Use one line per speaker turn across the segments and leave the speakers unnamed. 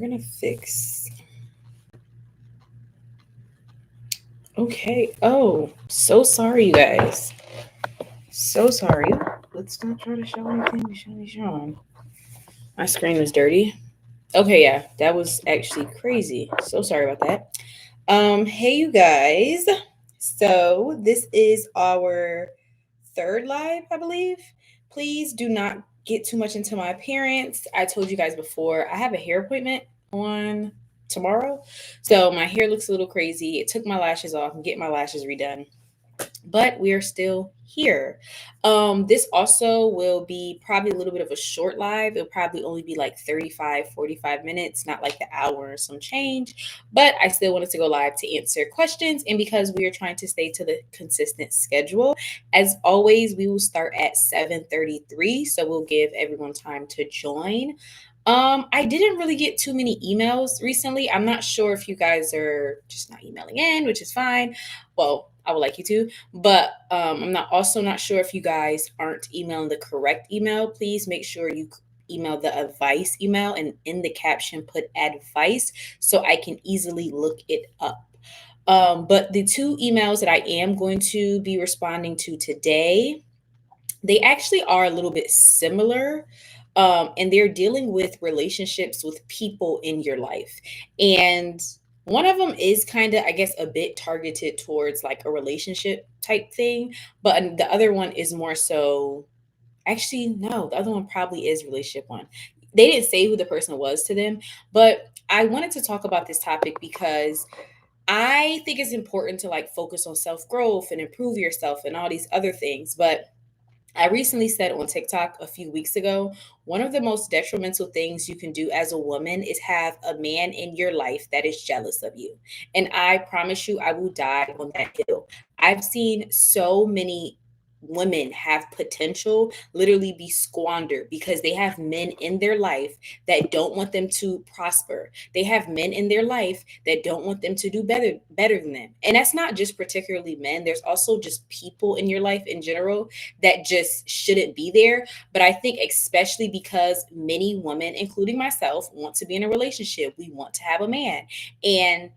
We're gonna fix. Okay. Oh, so sorry, you guys. So sorry. Let's not try to show anything we shouldn't be showing. My screen was dirty. Okay, yeah, that was actually crazy. So sorry about that. Hey, you guys. So this is our third live, I believe. Please do not get too much into my appearance. I told you guys before, I have a hair appointment on tomorrow. So my hair looks a little crazy. It took my lashes off and get my lashes redone, but we are still here. This also will be probably a little bit of a short live. It'll probably only be like 35, 45 minutes, not like the hour or some change. But I still wanted to go live to answer questions. And because we are trying to stay to the consistent schedule, as always, we will start at 7:33. So we'll give everyone time to join. I didn't really get too many emails recently. I'm not sure if you guys are just not emailing in, which is fine. Well, I would like you to, but I'm not also not sure if you guys aren't emailing the correct email. Please make sure you email the advice email and in the caption put advice so I can easily look it up. But the two emails that I am going to be responding to today, they actually are a little bit similar. And they're dealing with relationships with people in your life. And one of them is kind of, I guess, a bit targeted towards like a relationship type thing. But the other one is more so, actually, no, the other one probably is relationship one. They didn't say who the person was to them, but I wanted to talk about this topic because I think it's important to like focus on self growth and improve yourself and all these other things. But I recently said on TikTok a few weeks ago, one of the most detrimental things you can do as a woman is have a man in your life that is jealous of you. And I promise you, I will die on that hill. I've seen so many women have potential literally be squandered because they have men in their life that don't want them to prosper. They have men in their life that don't want them to do better than them. And that's not just particularly men. There's also just people in your life in general that just shouldn't be there. But I think, especially because many women, including myself, want to be in a relationship, we want to have a man. And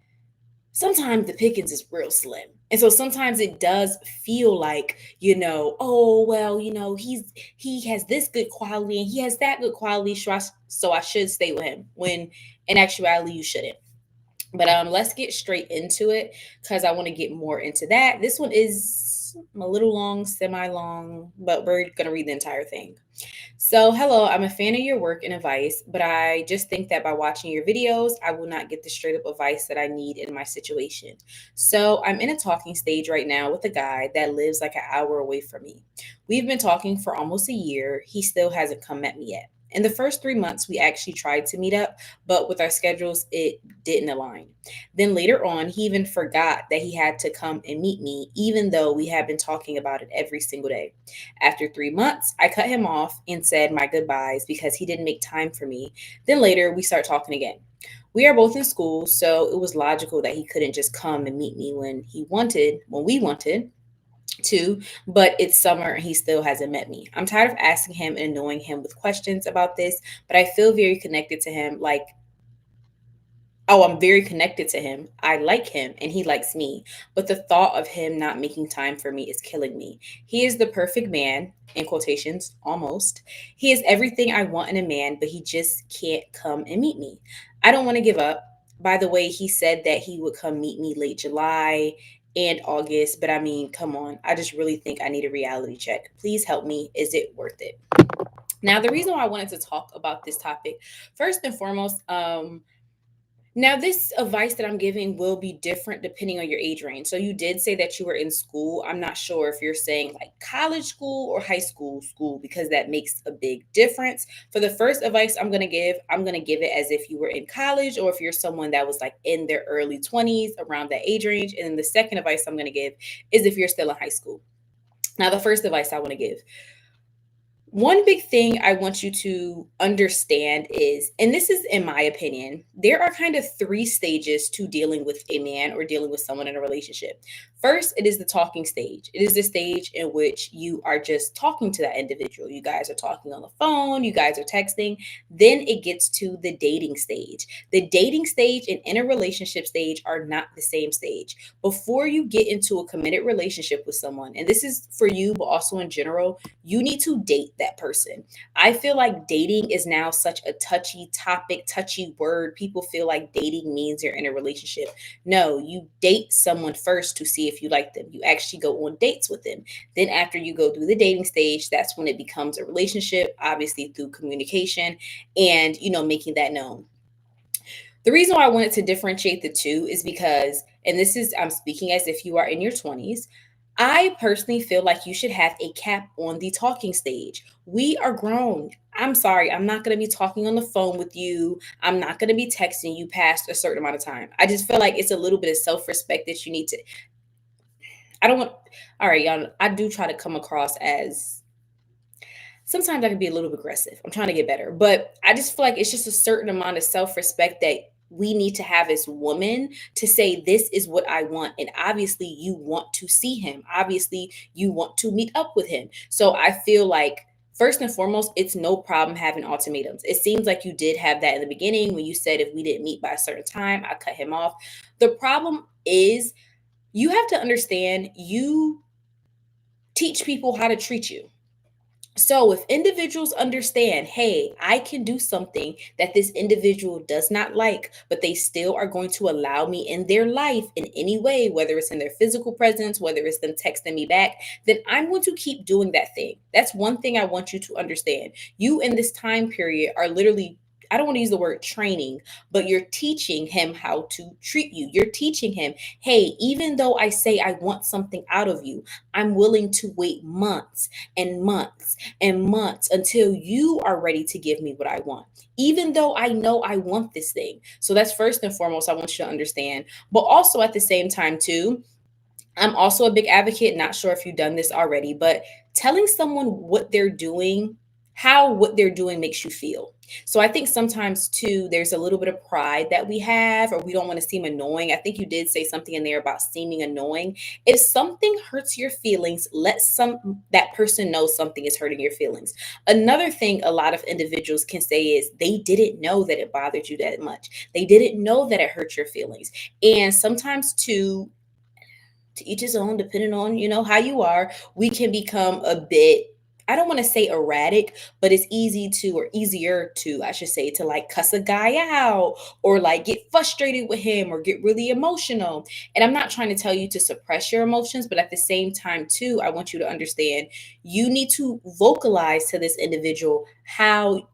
sometimes the pickings is real slim. And so sometimes it does feel like, oh well, he has this good quality and he has that good quality, so I should stay with him. When in actuality you shouldn't. But let's get straight into it because I want to get more into that. This one is a little long, semi long, but we're going to read the entire thing. So, hello, I'm a fan of your work and advice, but I just think that by watching your videos, I will not get the straight up advice that I need in my situation. So, I'm in a talking stage right now with a guy that lives like an hour away from me. We've been talking for almost a year. He still hasn't come at me yet. In the first 3 months, we actually tried to meet up, but with our schedules, it didn't align. Then later on, he even forgot that he had to come and meet me, even though we had been talking about it every single day. After 3 months, I cut him off and said my goodbyes because he didn't make time for me. Then later, we start talking again. We are both in school, so it was logical that he couldn't just come and meet me when we wanted to, but it's summer and he still hasn't met me. I'm tired of asking him and annoying him with questions about this, but I feel very connected to him. I'm very connected to him. I like him and he likes me. But the thought of him not making time for me is killing me. He is the perfect man, in quotations, almost. He is everything I want in a man, but he just can't come and meet me. I don't want to give up. By the way, he said that he would come meet me late July and August, but I mean, come on. I just really think I need a reality check. Please help me. Is it worth it? Now, the reason why I wanted to talk about this topic, first and foremost, now, this advice that I'm giving will be different depending on your age range. So, you did say that you were in school. I'm not sure if you're saying like college school or high school, because that makes a big difference. For the first advice I'm going to give it as if you were in college or if you're someone that was like in their early 20s around that age range. And then the second advice I'm going to give is if you're still in high school. Now, the first advice I want to give, One big thing I want you to understand is, and this is in my opinion, there are kind of three stages to dealing with a man or dealing with someone in a relationship. First, it is the talking stage. It is the stage in which you are just talking to that individual. You guys are talking on the phone, you guys are texting. Then it gets to the dating stage. The dating stage and in a relationship stage are not the same stage. Before you get into a committed relationship with someone, and this is for you, but also in general, you need to date that person. I feel like dating is now such a touchy topic, touchy word. People feel like dating means you're in a relationship. No, you date someone first to see if you like them. You actually go on dates with them. Then, after you go through the dating stage, that's when it becomes a relationship, obviously through communication and, making that known. The reason why I wanted to differentiate the two is because, and this is, I'm speaking as if you are in your 20s, I personally feel like you should have a cap on the talking stage. We are grown. I'm sorry, I'm not going to be talking on the phone with you. I'm not going to be texting you past a certain amount of time. I just feel like it's a little bit of self respect that you need to. I don't want, all right, y'all, I do try to come across as, sometimes I can be a little bit aggressive. I'm trying to get better, but I just feel like it's just a certain amount of self respect that we need to have as women to say, this is what I want. And obviously, you want to see him. Obviously, you want to meet up with him. So I feel like, first and foremost, it's no problem having ultimatums. It seems like you did have that in the beginning when you said, if we didn't meet by a certain time, I cut him off. The problem is, you have to understand, you teach people how to treat you. So, if individuals understand, hey, I can do something that this individual does not like, but they still are going to allow me in their life in any way, whether it's in their physical presence, whether it's them texting me back, then I'm going to keep doing that thing. That's one thing I want you to understand. You in this time period are literally, I don't want to use the word training, but you're teaching him how to treat you. You're teaching him, hey, even though I say I want something out of you, I'm willing to wait months and months and months until you are ready to give me what I want, even though I know I want this thing. So that's first and foremost, I want you to understand. But also at the same time, too, I'm also a big advocate, not sure if you've done this already, but telling someone what they're doing, how what they're doing makes you feel. So I think sometimes too, there's a little bit of pride that we have, or we don't want to seem annoying. I think you did say something in there about seeming annoying. If something hurts your feelings, let that person know something is hurting your feelings. Another thing a lot of individuals can say is they didn't know that it bothered you that much. They didn't know that it hurt your feelings. And sometimes too, to each his own, depending on, how you are, we can become a bit, I don't want to say erratic, but it's easy to, or easier to, I should say, to like cuss a guy out or like get frustrated with him or get really emotional. And I'm not trying to tell you to suppress your emotions, but at the same time, too, I want you to understand, you need to vocalize to this individual how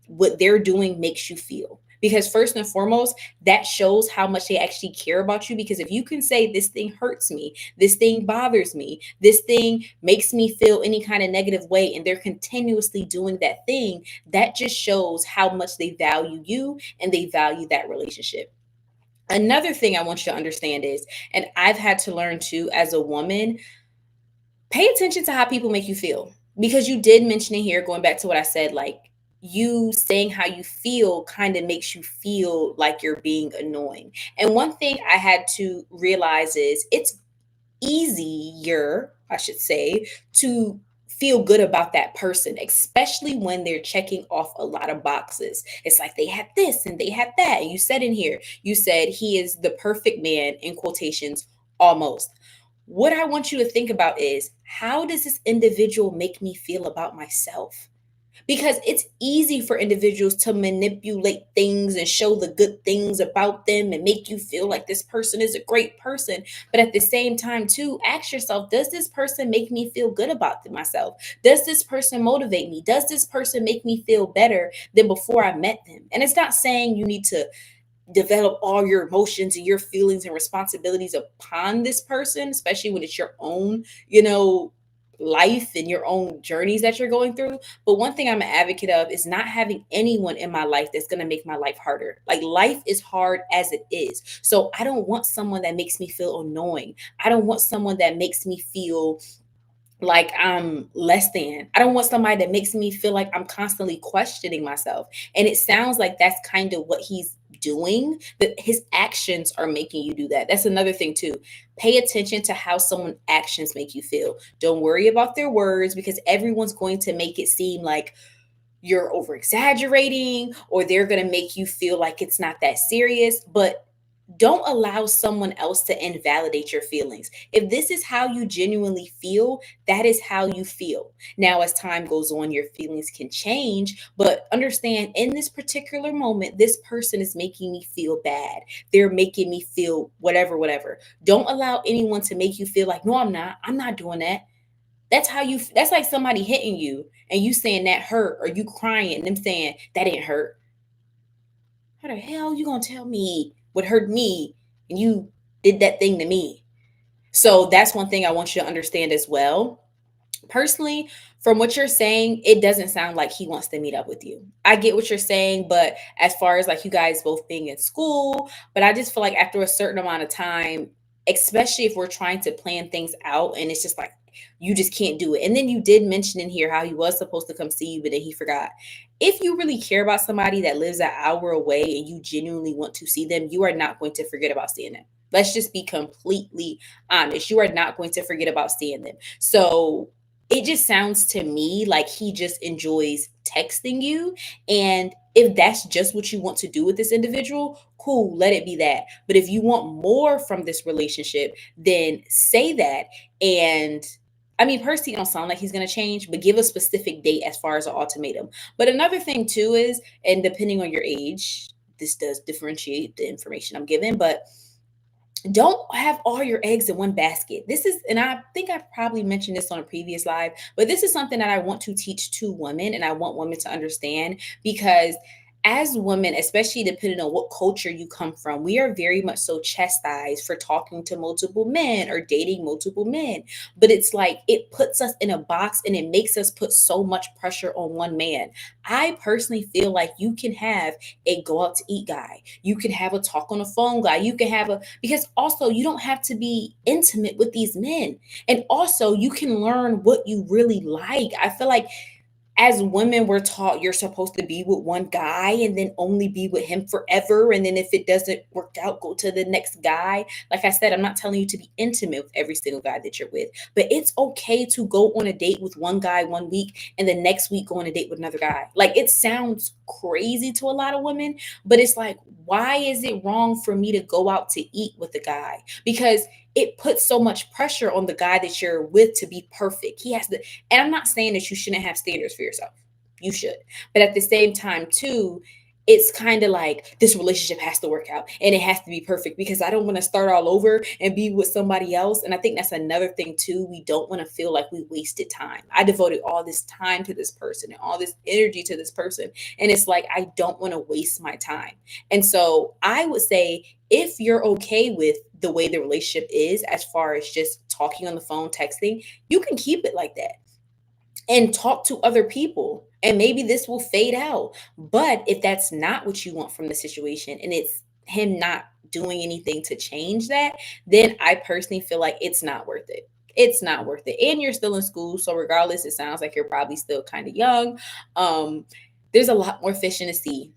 what they're doing makes you feel. Because first and foremost, that shows how much they actually care about you. Because if you can say, this thing hurts me, this thing bothers me, this thing makes me feel any kind of negative way, and they're continuously doing that thing, that just shows how much they value you and they value that relationship. Another thing I want you to understand is, and I've had to learn too as a woman, pay attention to how people make you feel. Because you did mention it here, going back to what I said, like, you saying how you feel kind of makes you feel like you're being annoying. And one thing I had to realize is, it's easier, I should say, to feel good about that person, especially when they're checking off a lot of boxes. It's like they had this and they had that. And you said in here, you said he is the perfect man, in quotations, almost. What I want you to think about is, how does this individual make me feel about myself? Because it's easy for individuals to manipulate things and show the good things about them and make you feel like this person is a great person. But at the same time, too, ask yourself, does this person make me feel good about myself? Does this person motivate me? Does this person make me feel better than before I met them? And it's not saying you need to develop all your emotions and your feelings and responsibilities upon this person, especially when it's your own, life and your own journeys that you're going through. But one thing I'm an advocate of is not having anyone in my life that's going to make my life harder. Like, life is hard as it is. So I don't want someone that makes me feel annoying. I don't want someone that makes me feel like I'm less than. I don't want somebody that makes me feel like I'm constantly questioning myself. And it sounds like that's kind of what he's doing, that his actions are making you do that. That's another thing too. Pay attention to how someone's actions make you feel. Don't worry about their words, because everyone's going to make it seem like you're over exaggerating, or they're going to make you feel like it's not that serious. But don't allow someone else to invalidate your feelings. If this is how you genuinely feel, that is how you feel. Now, as time goes on, your feelings can change, but understand in this particular moment, this person is making me feel bad. They're making me feel whatever, whatever. Don't allow anyone to make you feel like, no, I'm not. I'm not doing that. That's like somebody hitting you and you saying that hurt, or you crying and them saying that didn't hurt. How the hell you gonna tell me what hurt me and you did that thing to me? So that's one thing I want you to understand as well. Personally, from what you're saying, it doesn't sound like he wants to meet up with you. I get what you're saying, but as far as like you guys both being in school, but I just feel like after a certain amount of time, especially if we're trying to plan things out and it's just like you just can't do it. And then you did mention in here how he was supposed to come see you, but then he forgot. If you really care about somebody that lives an hour away and you genuinely want to see them, you are not going to forget about seeing them. Let's just be completely honest. You are not going to forget about seeing them. So it just sounds to me like he just enjoys texting you. And if that's just what you want to do with this individual, cool, let it be that. But if you want more from this relationship, then say that. And I mean, personally, it don't sound like he's going to change, but give a specific date as far as an ultimatum. But another thing, too, is, and depending on your age, this does differentiate the information I'm giving, but don't have all your eggs in one basket. This is, and I think I probably mentioned this on a previous live, but this is something that I want to teach to women and I want women to understand, because as women, especially depending on what culture you come from, we are very much so chastised for talking to multiple men or dating multiple men. But it's like it puts us in a box and it makes us put so much pressure on one man. I personally feel like you can have a go out to eat guy. You can have a talk on the phone guy. You can have a, because also you don't have to be intimate with these men. And also you can learn what you really like. I feel like as women, we're taught you're supposed to be with one guy and then only be with him forever. And then if it doesn't work out, go to the next guy. Like I said, I'm not telling you to be intimate with every single guy that you're with, but it's okay to go on a date with one guy one week and the next week go on a date with another guy. Like it sounds crazy to a lot of women, but it's like, why is it wrong for me to go out to eat with a guy? Because it puts so much pressure on the guy that you're with to be perfect. He has to, and I'm not saying that you shouldn't have standards for yourself. You should. But at the same time, too, it's kind of like this relationship has to work out and it has to be perfect, because I don't want to start all over and be with somebody else. And I think that's another thing, too. We don't want to feel like we wasted time. I devoted all this time to this person and all this energy to this person. And it's like, I don't want to waste my time. And so I would say, if you're okay with the way the relationship is, as far as just talking on the phone, texting, you can keep it like that and talk to other people. And maybe this will fade out. But if that's not what you want from the situation and it's him not doing anything to change that, then I personally feel like it's not worth it. It's not worth it. And you're still in school. So, regardless, it sounds like you're probably still kind of young. Um, there's a lot more fish in the sea.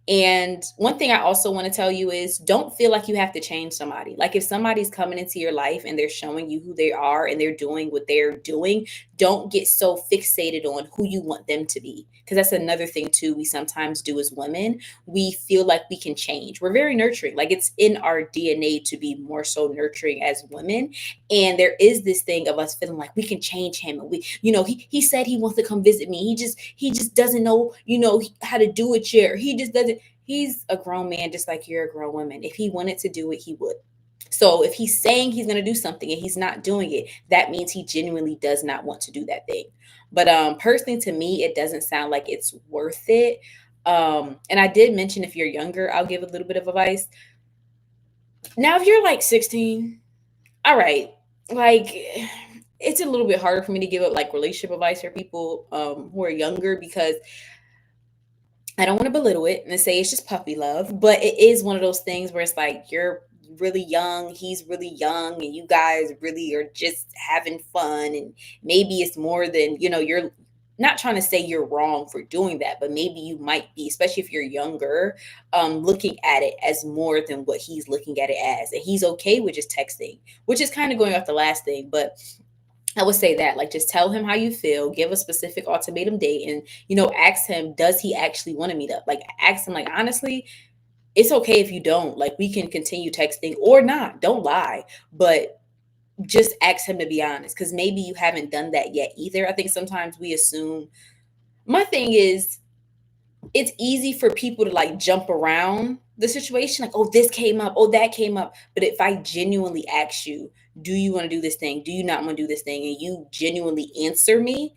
And one thing I also want to tell you is don't feel like you have to change somebody. Like if somebody's coming into your life and they're showing you who they are and they're doing what they're doing, don't get so fixated on who you want them to be. Because that's another thing too we sometimes do as women. We feel like we can change. We're very nurturing. Like it's in our DNA to be more so nurturing as women. And there is this thing of us feeling like we can change him. And we, he said he wants to come visit me. He just doesn't know, how to do it yet. Or he just doesn't. He's a grown man, just like you're a grown woman. If he wanted to do it, he would. So if he's saying he's going to do something and he's not doing it, that means he genuinely does not want to do that thing. But personally, to me, it doesn't sound like it's worth it. And I did mention if you're younger, I'll give a little bit of advice. Now, if you're like 16, all right, like it's a little bit harder for me to give up like relationship advice for people who are younger, because I don't want to belittle it and say it's just puppy love, but it is one of those things where it's like really young, he's really young, and you guys really are just having fun. And maybe it's more than, you're not trying to say you're wrong for doing that, but maybe you might be, especially if you're younger, looking at it as more than what he's looking at it as. And he's okay with just texting, which is kind of going off the last thing. But I would say that, like, just tell him how you feel, give a specific ultimatum date, and, ask him, does he actually want to meet up? Like, ask him, like, honestly, it's okay if you don't. Like, we can continue texting or not. Don't lie. But just ask him to be honest, because maybe you haven't done that yet either. I think sometimes we assume. My thing is, it's easy for people to like jump around the situation, like, oh, this came up, oh, that came up. But if I genuinely ask you, do you want to do this thing? Do you not want to do this thing? And you genuinely answer me,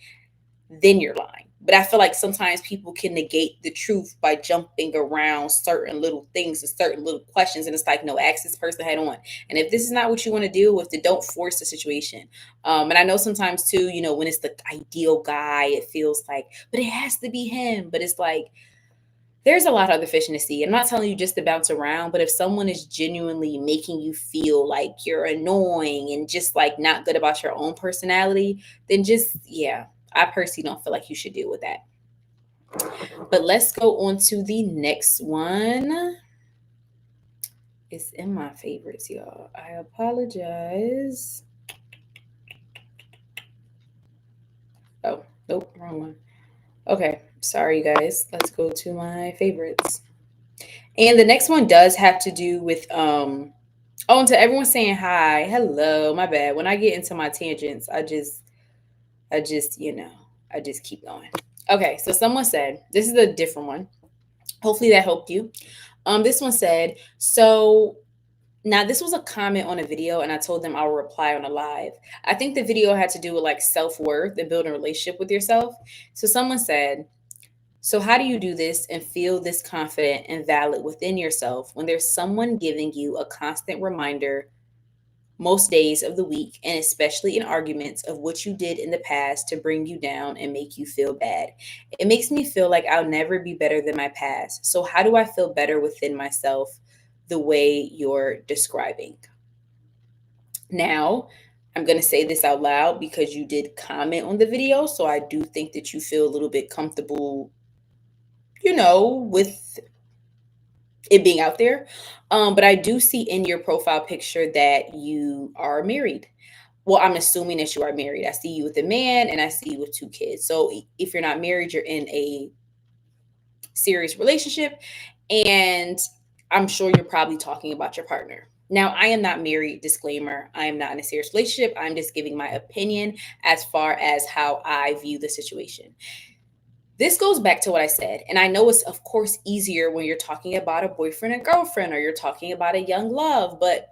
then you're lying. But I feel like sometimes people can negate the truth by jumping around certain little things and certain little questions. And it's like, no, ask this person head on. And if this is not what you want to deal with, then don't force the situation. And I know sometimes too, when it's the ideal guy, it feels like, but it has to be him. But it's like, there's a lot of other fish in the sea. I'm not telling you just to bounce around, but if someone is genuinely making you feel like you're annoying and just like not good about your own personality, then just, yeah, I personally don't feel like you should deal with that. But let's go on to the next one. It's in my favorites, y'all. I apologize. Oh, nope, wrong one. Okay, sorry, you guys. Let's go to my favorites. And the next one does have to do with oh, and to everyone saying hi, hello, my bad. When I get into my tangents, I just, I just keep going. Okay, so someone said, this is a different one. Hopefully that helped you. This one said, so now this was a comment on a video, and I told them I will reply on a live. I think the video had to do with like self-worth and building a relationship with yourself. So someone said, so how do you do this and feel this confident and valid within yourself when there's someone giving you a constant reminder most days of the week, and especially in arguments, of what you did in the past to bring you down and make you feel bad? It makes me feel like I'll never be better than my past. So, how do I feel better within myself the way you're describing? Now, I'm going to say this out loud because you did comment on the video. So, I do think that you feel a little bit comfortable, with it being out there. But I do see in your profile picture that you are married. Well, I'm assuming that you are married. I see you with a man and I see you with two kids. So if you're not married, you're in a serious relationship. And I'm sure you're probably talking about your partner. Now, I am not married, disclaimer. I am not in a serious relationship. I'm just giving my opinion as far as how I view the situation. This goes back to what I said. And I know it's, of course, easier when you're talking about a boyfriend and girlfriend or you're talking about a young love. But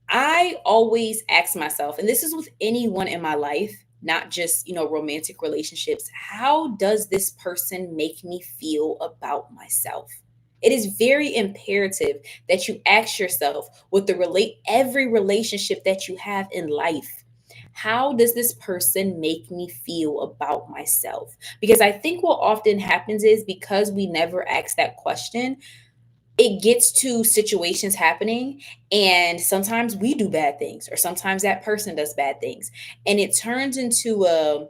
I always ask myself, and this is with anyone in my life, not just, romantic relationships, how does this person make me feel about myself? It is very imperative that you ask yourself with every relationship that you have in life. How does this person make me feel about myself? Because I think what often happens is, because we never ask that question, it gets to situations happening, and sometimes we do bad things or sometimes that person does bad things, and it turns into a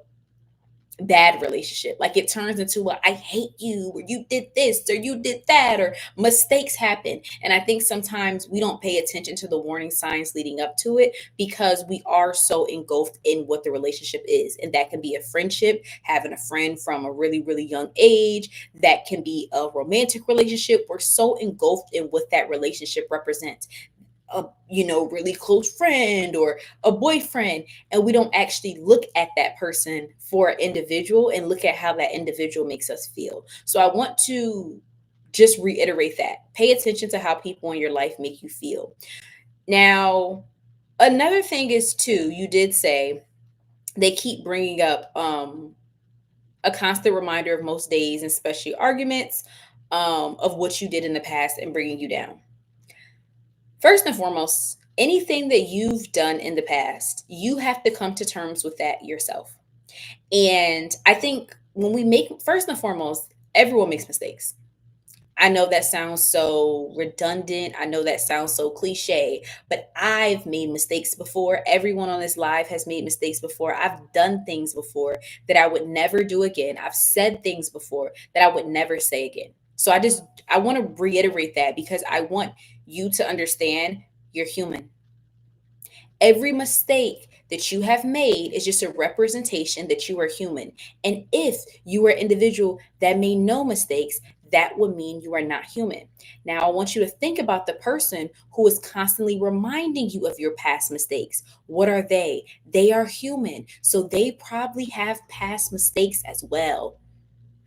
bad relationship. Like, it turns into a I hate you, or you did this, or you did that, or mistakes happen. And I think sometimes we don't pay attention to the warning signs leading up to it because we are so engulfed in what the relationship is. And that can be a friendship, having a friend from a really, really young age. That can be a romantic relationship. We're so engulfed in what that relationship represents, a really close friend or a boyfriend, and we don't actually look at that person for an individual and look at how that individual makes us feel. So I want to just reiterate that. Pay attention to how people in your life make you feel. Now, another thing is too, you did say they keep bringing up a constant reminder of most days, especially arguments, of what you did in the past and bringing you down. First and foremost, anything that you've done in the past, you have to come to terms with that yourself. And I think when we make, first and foremost, everyone makes mistakes. I know that sounds so redundant. I know that sounds so cliche, but I've made mistakes before. Everyone on this live has made mistakes before. I've done things before that I would never do again. I've said things before that I would never say again. So I want to reiterate that because I want you to understand you're human. Every mistake that you have made is just a representation that you are human. And if you are an individual that made no mistakes, that would mean you are not human. Now, I want you to think about the person who is constantly reminding you of your past mistakes. What are they? They are human. So they probably have past mistakes as well.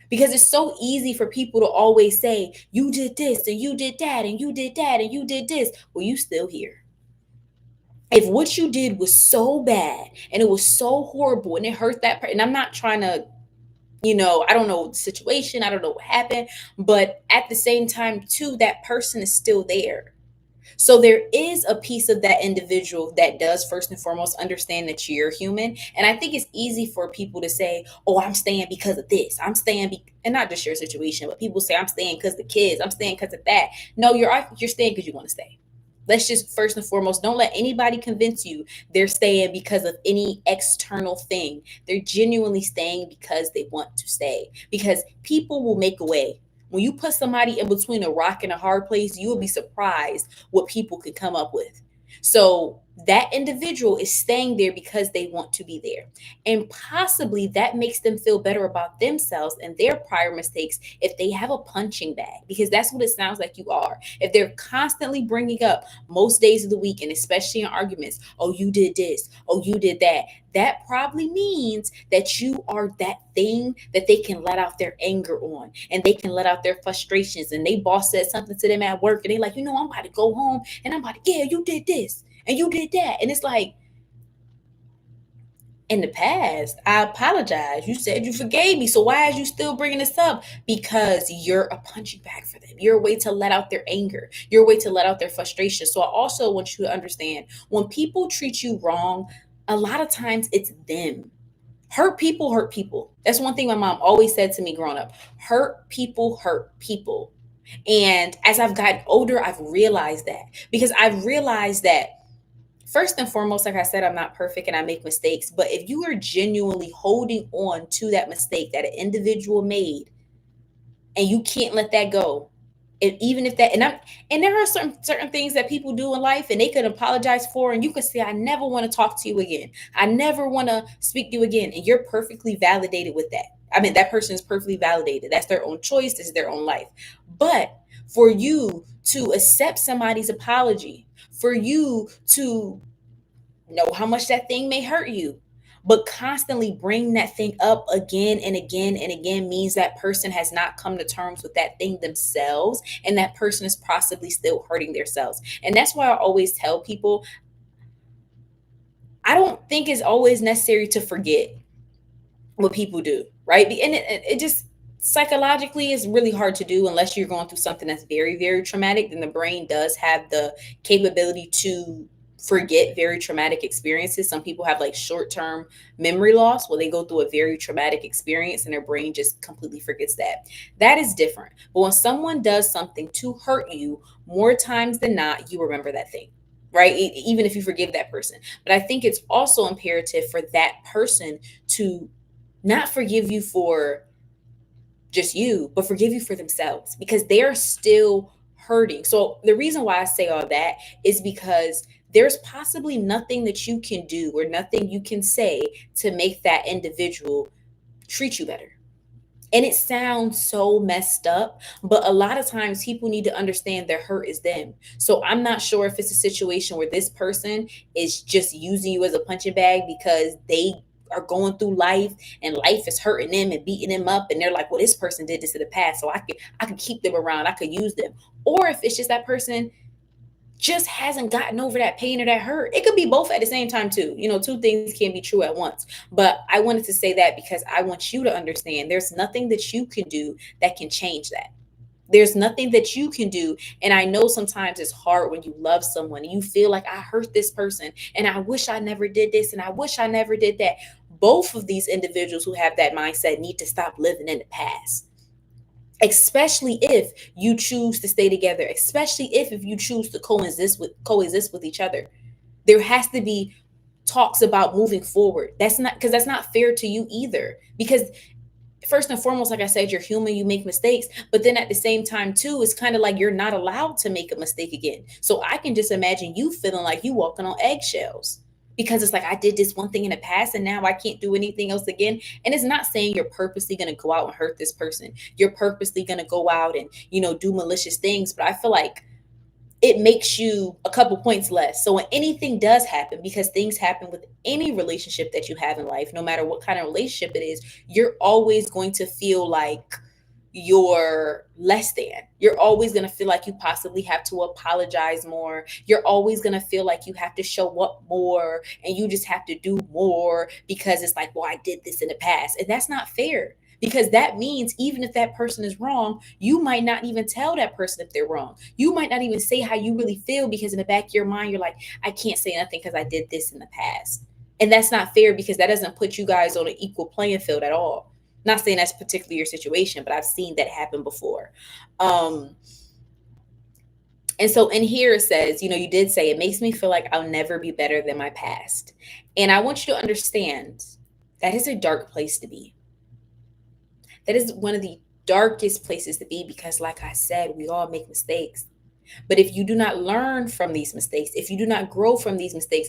Because it's so easy for people to always say, you did this and you did that and you did that and you did this. Well, you still here. If what you did was so bad and it was so horrible and it hurt that person, and I'm not trying to, I don't know the situation, I don't know what happened, but at the same time, too, that person is still there. So there is a piece of that individual that does first and foremost understand that you're human. And I think it's easy for people to say, "Oh, I'm staying because of this. I'm staying," and not just your situation, but people say, "I'm staying because of the kids. I'm staying because of that." No, you're staying because you want to stay. Let's just first and foremost, don't let anybody convince you they're staying because of any external thing. They're genuinely staying because they want to stay. Because people will make a way. When you put somebody in between a rock and a hard place, you will be surprised what people can come up with. So that individual is staying there because they want to be there. And possibly that makes them feel better about themselves and their prior mistakes if they have a punching bag, because that's what it sounds like you are. If they're constantly bringing up most days of the week, and especially in arguments, oh, you did this, oh, you did that, that probably means that you are that thing that they can let out their anger on and they can let out their frustrations. And they boss said something to them at work and they like, I'm about to go home and I'm about to, yeah, you did this and you did that. And it's like, in the past, I apologize. You said you forgave me. So why is you still bringing this up? Because you're a punching bag for them. You're a way to let out their anger. You're a way to let out their frustration. So I also want you to understand when people treat you wrong, a lot of times it's them. Hurt people hurt people. That's one thing my mom always said to me growing up. Hurt people hurt people. And as I've gotten older, I've realized that because I've realized that first and foremost, like I said, I'm not perfect and I make mistakes. But if you are genuinely holding on to that mistake that an individual made and you can't let that go, even if that and there are certain things that people do in life and they can apologize for and you can say, I never want to talk to you again. I never want to speak to you again. And you're perfectly validated with that. I mean, that person is perfectly validated. That's their own choice. This is their own life. But for you to accept somebody's apology, for you to know how much that thing may hurt you, but constantly bring that thing up again and again and again means that person has not come to terms with that thing themselves, and that person is possibly still hurting themselves. And that's why I always tell people, I don't think it's always necessary to forget what people do, right? And it just psychologically is really hard to do unless you're going through something that's very, very traumatic. Then the brain does have the capability to forget very traumatic experiences. Some people have like short-term memory loss where they go through a very traumatic experience and their brain just completely forgets that. That is different. But when someone does something to hurt you, more times than not, you remember that thing, right? Even if you forgive that person. But I think it's also imperative for that person to not forgive you for just you, but forgive you for themselves because they're still hurting. So the reason why I say all that is because there's possibly nothing that you can do or nothing you can say to make that individual treat you better. And it sounds so messed up, but a lot of times people need to understand their hurt is them. So I'm not sure if it's a situation where this person is just using you as a punching bag because they are going through life and life is hurting them and beating them up and they're like, well, this person did this in the past, so I could keep them around, I could use them. Or if it's just that person just hasn't gotten over that pain or that hurt. It could be both at the same time too. Two things can be true at once. But I wanted to say that because I want you to understand there's nothing that you can do that can change that. There's nothing that you can do. And I know sometimes it's hard when you love someone and you feel like I hurt this person and I wish I never did this and I wish I never did that. Both of these individuals who have that mindset need to stop living in the past. especially if you choose to stay together, especially if you choose to coexist with each other. There has to be talks about moving forward. That's not, because that's not fair to you either. Because first and foremost, like I said, you're human, you make mistakes, but then at the same time too, it's kind of like you're not allowed to make a mistake again. So I can just imagine you feeling like you walking on eggshells, because it's like, I did this one thing in the past and now I can't do anything else again. And it's not saying you're purposely going to go out and hurt this person, you're purposely going to go out and, do malicious things, but I feel like it makes you a couple points less. So when anything does happen, because things happen with any relationship that you have in life, no matter what kind of relationship it is, you're always going to feel like you're less than. You're always going to feel like you possibly have to apologize more. You're always going to feel like you have to show up more and you just have to do more, because it's like, well, I did this in the past. And that's not fair, because that means even if that person is wrong, you might not even tell that person if they're wrong. You might not even say how you really feel, because in the back of your mind, you're like, I can't say nothing because I did this in the past. And that's not fair, because that doesn't put you guys on an equal playing field at all. Not saying that's particularly your situation, but I've seen that happen before. Um, and so in here it says, you did say, it makes me feel like I'll never be better than my past. And I want you to understand that is a dark place to be. That is one of the darkest places to be, because, like I said, we all make mistakes. But if you do not learn from these mistakes, if you do not grow from these mistakes,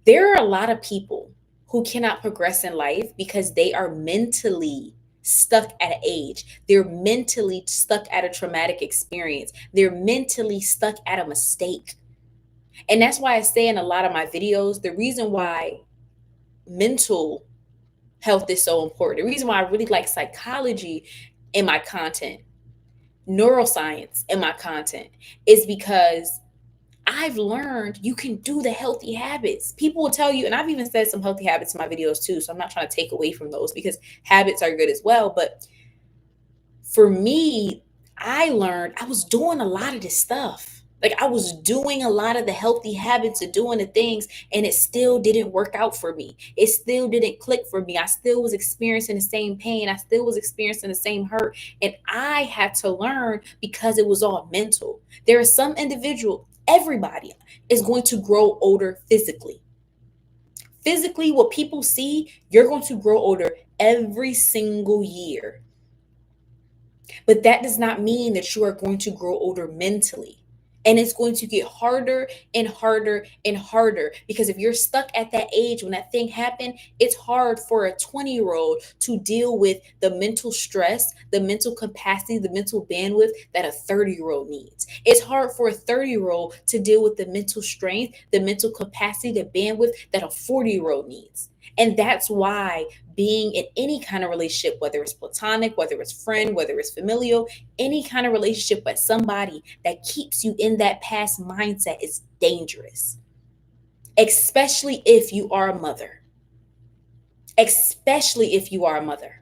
there are a lot of people who cannot progress in life because they are mentally stuck at an age. They're mentally stuck at a traumatic experience. They're mentally stuck at a mistake. And that's why I say in a lot of my videos, the reason why mental health is so important, the reason why I really like psychology in my content, neuroscience in my content, is because I've learned you can do the healthy habits. People will tell you, and I've even said some healthy habits in my videos too, so I'm not trying to take away from those, because habits are good as well. But for me, I learned I was doing a lot of this stuff. Like, I was doing a lot of the healthy habits of doing the things, and it still didn't work out for me. It still didn't click for me. I still was experiencing the same pain. I still was experiencing the same hurt. And I had to learn, because it was all mental. There are some individual, everybody is going to grow older physically. Physically, what people see, you're going to grow older every single year. But that does not mean that you are going to grow older mentally. And it's going to get harder and harder and harder, because if you're stuck at that age when that thing happened, it's hard for a 20-year-old to deal with the mental stress, the mental capacity, the mental bandwidth that a 30-year-old needs. It's hard for a 30-year-old to deal with the mental strength, the mental capacity, the bandwidth that a 40-year-old needs. And that's why being in any kind of relationship, whether it's platonic, whether it's friend, whether it's familial, any kind of relationship with somebody that keeps you in that past mindset is dangerous, especially if you are a mother. Especially if you are a mother.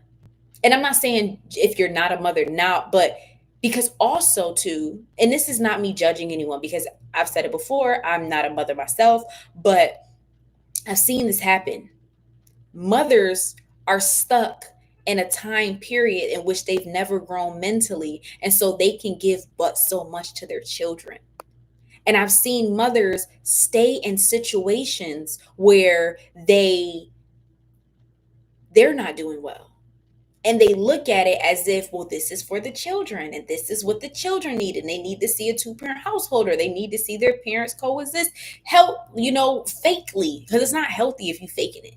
And I'm not saying if you're not a mother now, but because also too, and this is not me judging anyone, because I've said it before, I'm not a mother myself, but I've seen this happen. Mothers are stuck in a time period in which they've never grown mentally, and so they can give but so much to their children. And I've seen mothers stay in situations where they're not doing well, and they look at it as if, well, this is for the children and this is what the children need, and they need to see a two-parent household, or they need to see their parents coexist, help, fakely, because it's not healthy if you faking it.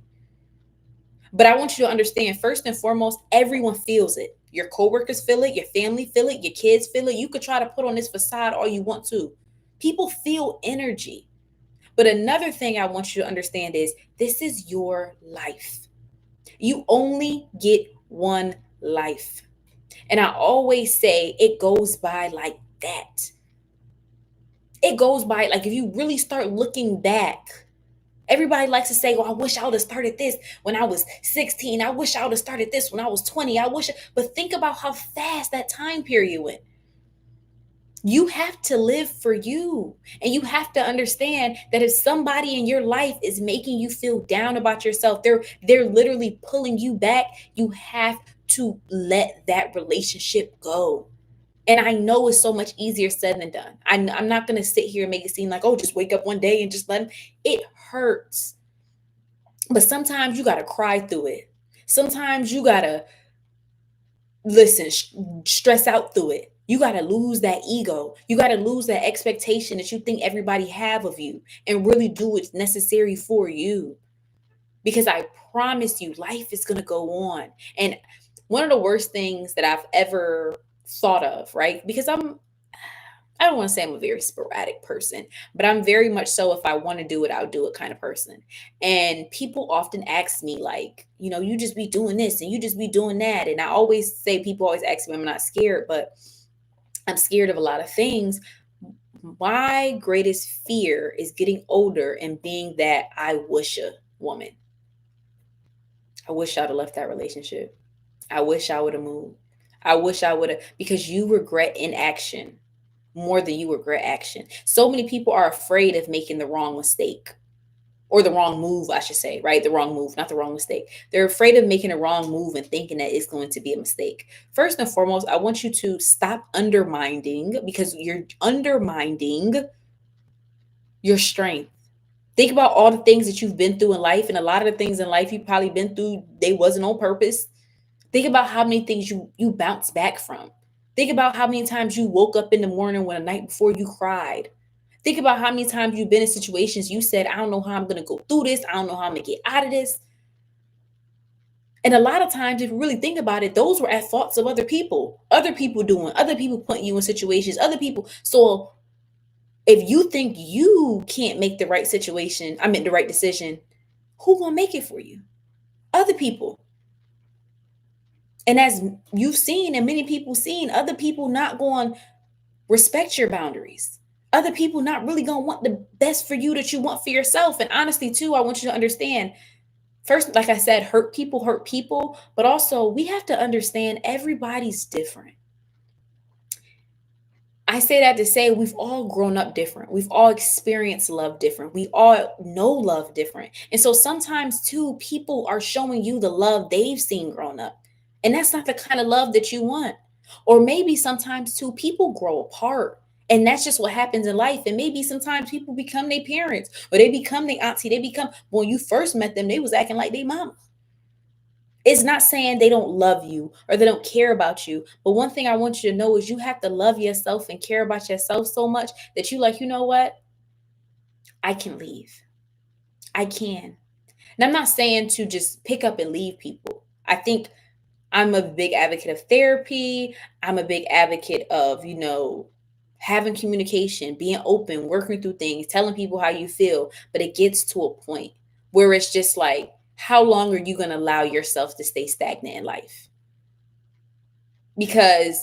But I want you to understand, first and foremost, everyone feels it. Your coworkers feel it, your family feel it, your kids feel it. You could try to put on this facade all you want to. People feel energy. But another thing I want you to understand is, this is your life. You only get one life. And I always say it goes by like that. It goes by, like, if you really start looking back, everybody likes to say, "Oh, I wish I would have started this when I was 16. I wish I would have started this when I was 20. I wish." But think about how fast that time period went. You have to live for you. And you have to understand that if somebody in your life is making you feel down about yourself, they're literally pulling you back, you have to let that relationship go. And I know it's so much easier said than done. I'm not going to sit here and make it seem like, oh, just wake up one day and just let him. It hurts. But sometimes you got to cry through it. Sometimes you got to listen, stress out through it. You got to lose that ego. You got to lose that expectation that you think everybody have of you and really do what's necessary for you. Because I promise you, life is going to go on. And one of the worst things that I've ever thought of, right? Because I don't want to say I'm a very sporadic person, but I'm very much so, if I want to do it, I'll do it kind of person. And people often ask me, like, you just be doing this and you just be doing that. And I always say, people always ask me, I'm not scared, but I'm scared of a lot of things. My greatest fear is getting older and being that I wish a woman. I wish I'd have left that relationship. I wish I would have moved. I wish I would have, because you regret inaction more than you regret action. So many people are afraid of making the wrong mistake, or the wrong move, I should say, right? The wrong move, not the wrong mistake. They're afraid of making a wrong move and thinking that it's going to be a mistake. First and foremost, I want you to stop undermining, because you're undermining your strength. Think about all the things that you've been through in life, and a lot of the things in life you've probably been through, they wasn't on purpose. Think about how many things you bounce back from. Think about how many times you woke up in the morning when the night before you cried. Think about how many times you've been in situations you said, I don't know how I'm going to go through this. I don't know how I'm going to get out of this. And a lot of times, if you really think about it, those were at faults of other people doing, other people putting you in situations, other people. So if you think you can't make the right situation, the right decision, who gonna make it for you? Other people. And as you've seen, and many people seen, other people not going to respect your boundaries. Other people not really going to want the best for you that you want for yourself. And honestly, too, I want you to understand, first, like I said, hurt people, but also we have to understand everybody's different. I say that to say we've all grown up different. We've all experienced love different. We all know love different. And so sometimes too, people are showing you the love they've seen growing up. And that's not the kind of love that you want. Or maybe sometimes too, people grow apart. And that's just what happens in life. And maybe sometimes people become their parents, or they become their auntie. When you first met them, they was acting like their mama. It's not saying they don't love you or they don't care about you. But one thing I want you to know is you have to love yourself and care about yourself so much that you like, you know what? I can leave. I can. And I'm not saying to just pick up and leave people. I think I'm a big advocate of therapy. I'm a big advocate of, having communication, being open, working through things, telling people how you feel. But it gets to a point where it's just like, how long are you going to allow yourself to stay stagnant in life? Because,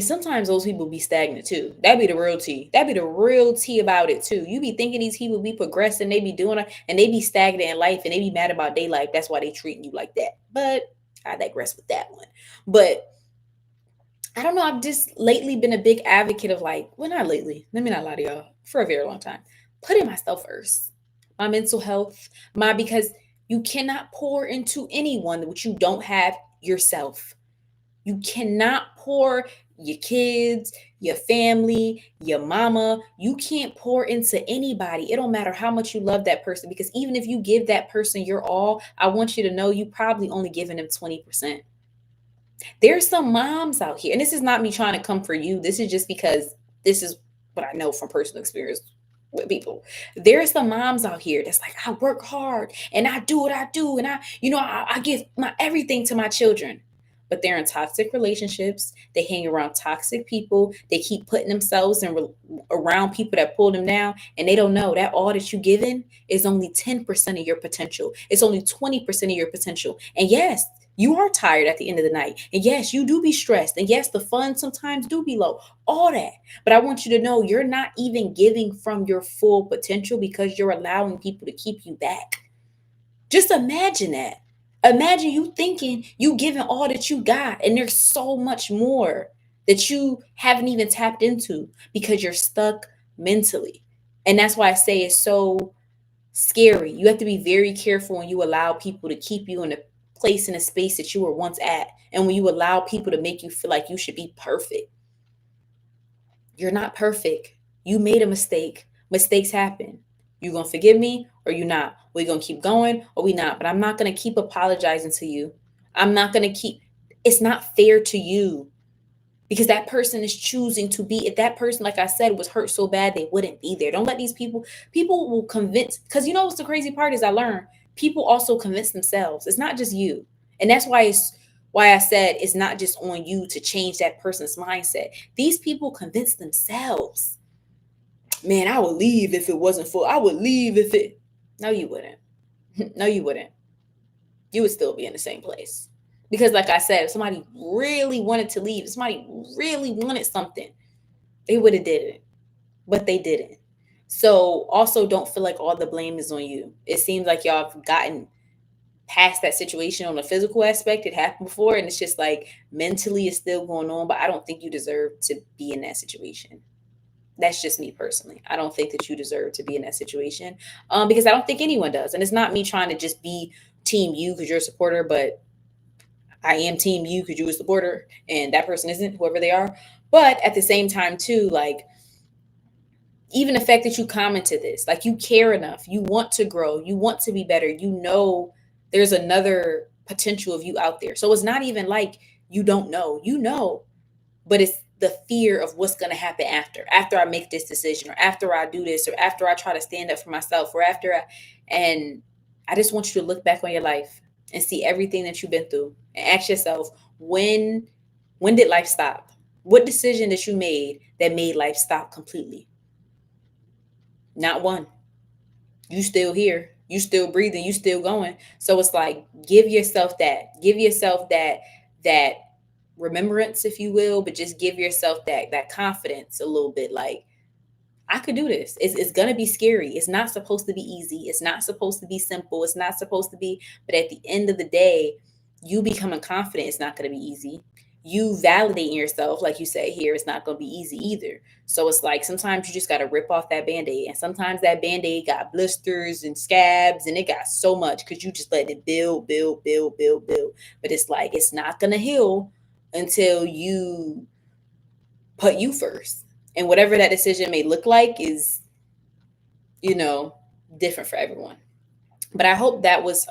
sometimes those people be stagnant too. That'd be the real tea. That'd be the real tea about it too. You be thinking these people be progressing, they be doing it, and they be stagnant in life, and they be mad about their life. That's why they treating you like that. But I digress with that one. But I don't know. I've just lately been a big advocate of, like, well, not lately. Let me not lie to y'all. For a very long time, putting myself first. My mental health, because you cannot pour into anyone what you don't have yourself. You cannot pour your kids, your family, your mama. You can't pour into anybody. It don't matter how much you love that person, because even if you give that person your all, I want you to know you probably only giving them 20%. There's some moms out here, and this is not me trying to come for you. This is just because this is what I know from personal experience with people. There are some moms out here that's like, I work hard and I do what I do, and I give my everything to my children. But they're in toxic relationships. They hang around toxic people. They keep putting themselves around people that pull them down, and they don't know that all that you giving is only 10% of your potential. It's only 20% of your potential. And yes, you are tired at the end of the night. And yes, you do be stressed. And yes, the funds sometimes do be low. All that. But I want you to know you're not even giving from your full potential, because you're allowing people to keep you back. Just imagine that. Imagine you thinking you giving all that you got, and there's so much more that you haven't even tapped into because you're stuck mentally. And that's why I say it's so scary. You have to be very careful when you allow people to keep you in a place in a space that you were once at. And when you allow people to make you feel like you should be perfect, you're not perfect. You made a mistake. Mistakes happen. You gonna forgive me or you not? We gonna keep going or we not? But I'm not gonna keep apologizing to you. I'm not gonna keep. It's not fair to you because that person is choosing to be. If that person, like I said, was hurt so bad they wouldn't be there. Don't let these people. People will convince. Because you know what's the crazy part is I learned people also convince themselves. It's not just you, and that's why I said it's not just on you to change that person's mindset. These people convince themselves. Man, I would leave if it wasn't for. I would leave if it. No, you wouldn't. No, you wouldn't. You would still be in the same place. Because, like I said, if somebody really wanted to leave, if somebody really wanted something, they would have did it, but they didn't. So, also don't feel like all the blame is on you. It seems like y'all have gotten past that situation on the physical aspect. It happened before, and it's just like mentally it's still going on. But I don't think you deserve to be in that situation. That's just me personally. I don't think that you deserve to be in that situation, because I don't think anyone does. And it's not me trying to just be team you because you're a supporter, but I am team you because you're a supporter and that person isn't, whoever they are. But at the same time, too, like even the fact that you commented this, like you care enough, you want to grow, you want to be better, you know there's another potential of you out there. So it's not even like you know, but it's the fear of what's going to happen after I make this decision or after I do this or after I try to stand up for myself or and I just want you to look back on your life and see everything that you've been through and ask yourself when did life stop? What decision that you made life stop completely? Not one. You still here, you still breathing, you still going. So it's like give yourself that remembrance, if you will, but just give yourself that confidence a little bit. Like I could do this. It's gonna be scary. It's not supposed to be easy. It's not supposed to be simple. It's not supposed to be. But at the end of the day, you becoming confident is not gonna be easy. You validating yourself, like you said here, it's not gonna be easy either. So it's like sometimes you just gotta rip off that band-aid. And sometimes that band-aid got blisters and scabs and it got so much because you just let it build. But it's like it's not gonna heal until you put you first. And whatever that decision may look like is, you know, different for everyone. But I hope that was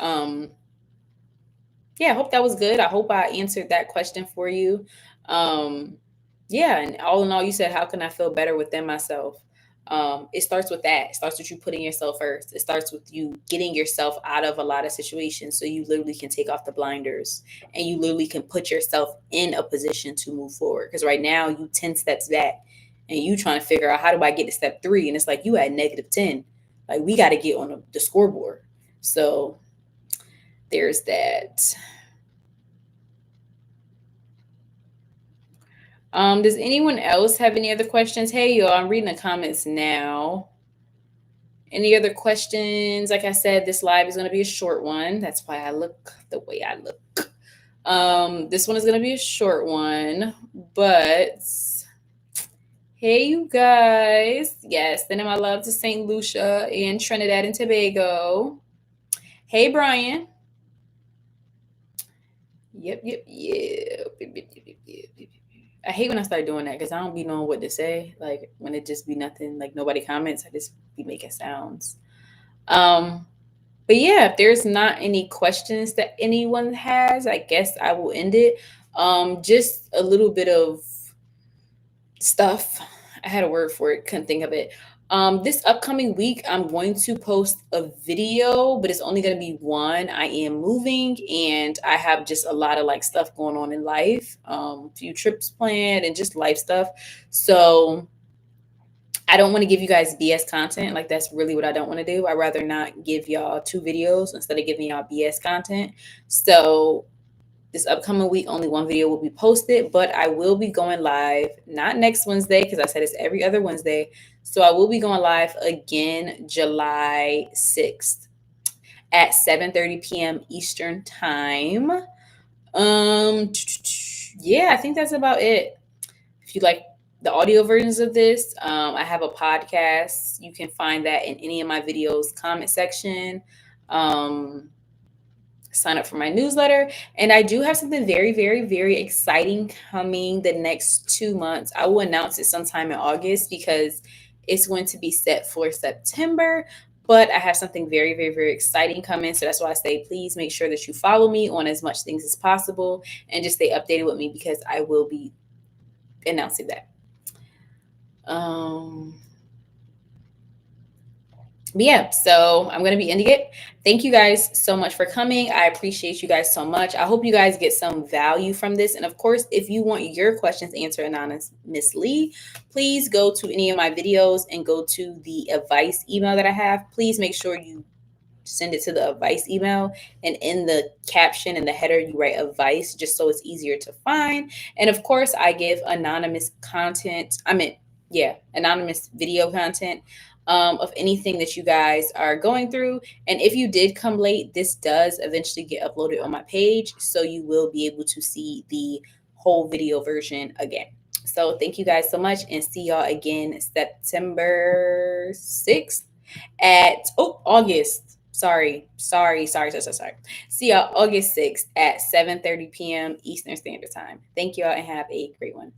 yeah, I hope that was good. I hope I answered that question for you. Um yeah, and all in all, you said how can I feel better within myself? It starts with that. It starts with you putting yourself first. It starts with you getting yourself out of a lot of situations so you literally can take off the blinders and you literally can put yourself in a position to move forward. Because right now you 10 steps back and you trying to figure out how do I get to step 3? And it's like you at -10. Like we got to get on the scoreboard. So there's that. Does anyone else have any other questions? Hey, y'all, I'm reading the comments now. Any other questions? Like I said, this live is going to be a short one. That's why I look the way I look. This one is going to be a short one, but hey, you guys. Yes, sending my love to St. Lucia and Trinidad and Tobago. Hey, Brian. Yep. I hate when I start doing that because I don't be knowing what to say. Like when it just be nothing, like nobody comments, I just be making sounds. But yeah, if there's not any questions that anyone has, I guess I will end it. Just a little bit of stuff. I had a word for it, couldn't think of it. This upcoming week, I'm going to post a video, but it's only going to be one. I am moving and I have just a lot of like stuff going on in life, few trips planned and just life stuff. So I don't want to give you guys BS content. Like that's really what I don't want to do. I'd rather not give y'all 2 videos instead of giving y'all BS content. So this upcoming week, only one video will be posted, but I will be going live, not next Wednesday, because I said it's every other Wednesday. So I will be going live again July 6th at 7:30 p.m. Eastern time. Yeah, I think that's about it. If you like the audio versions of this, I have a podcast. You can find that in any of my videos comment section. sign up for my newsletter. And I do have something very, very, very exciting coming the next 2 months. I will announce it sometime in August because it's going to be set for September. But I have something very, very, very exciting coming. So that's why I say, please make sure that you follow me on as much things as possible and just stay updated with me because I will be announcing that. But yeah, so I'm going to be ending it. Thank you guys so much for coming. I appreciate you guys so much. I hope you guys get some value from this. And of course, if you want your questions answered anonymously, please go to any of my videos and go to the advice email that I have. Please make sure you send it to the advice email, and in the caption and the header you write advice just so it's easier to find. And of course, I give anonymous content. Anonymous video content of anything that you guys are going through. And if you did come late, this does eventually get uploaded on my page, so you will be able to see the whole video version again. So thank you guys so much, and see y'all again September 6th at August. Sorry. See y'all August 6th at 7:30 p.m. Eastern Standard Time. Thank y'all and have a great one.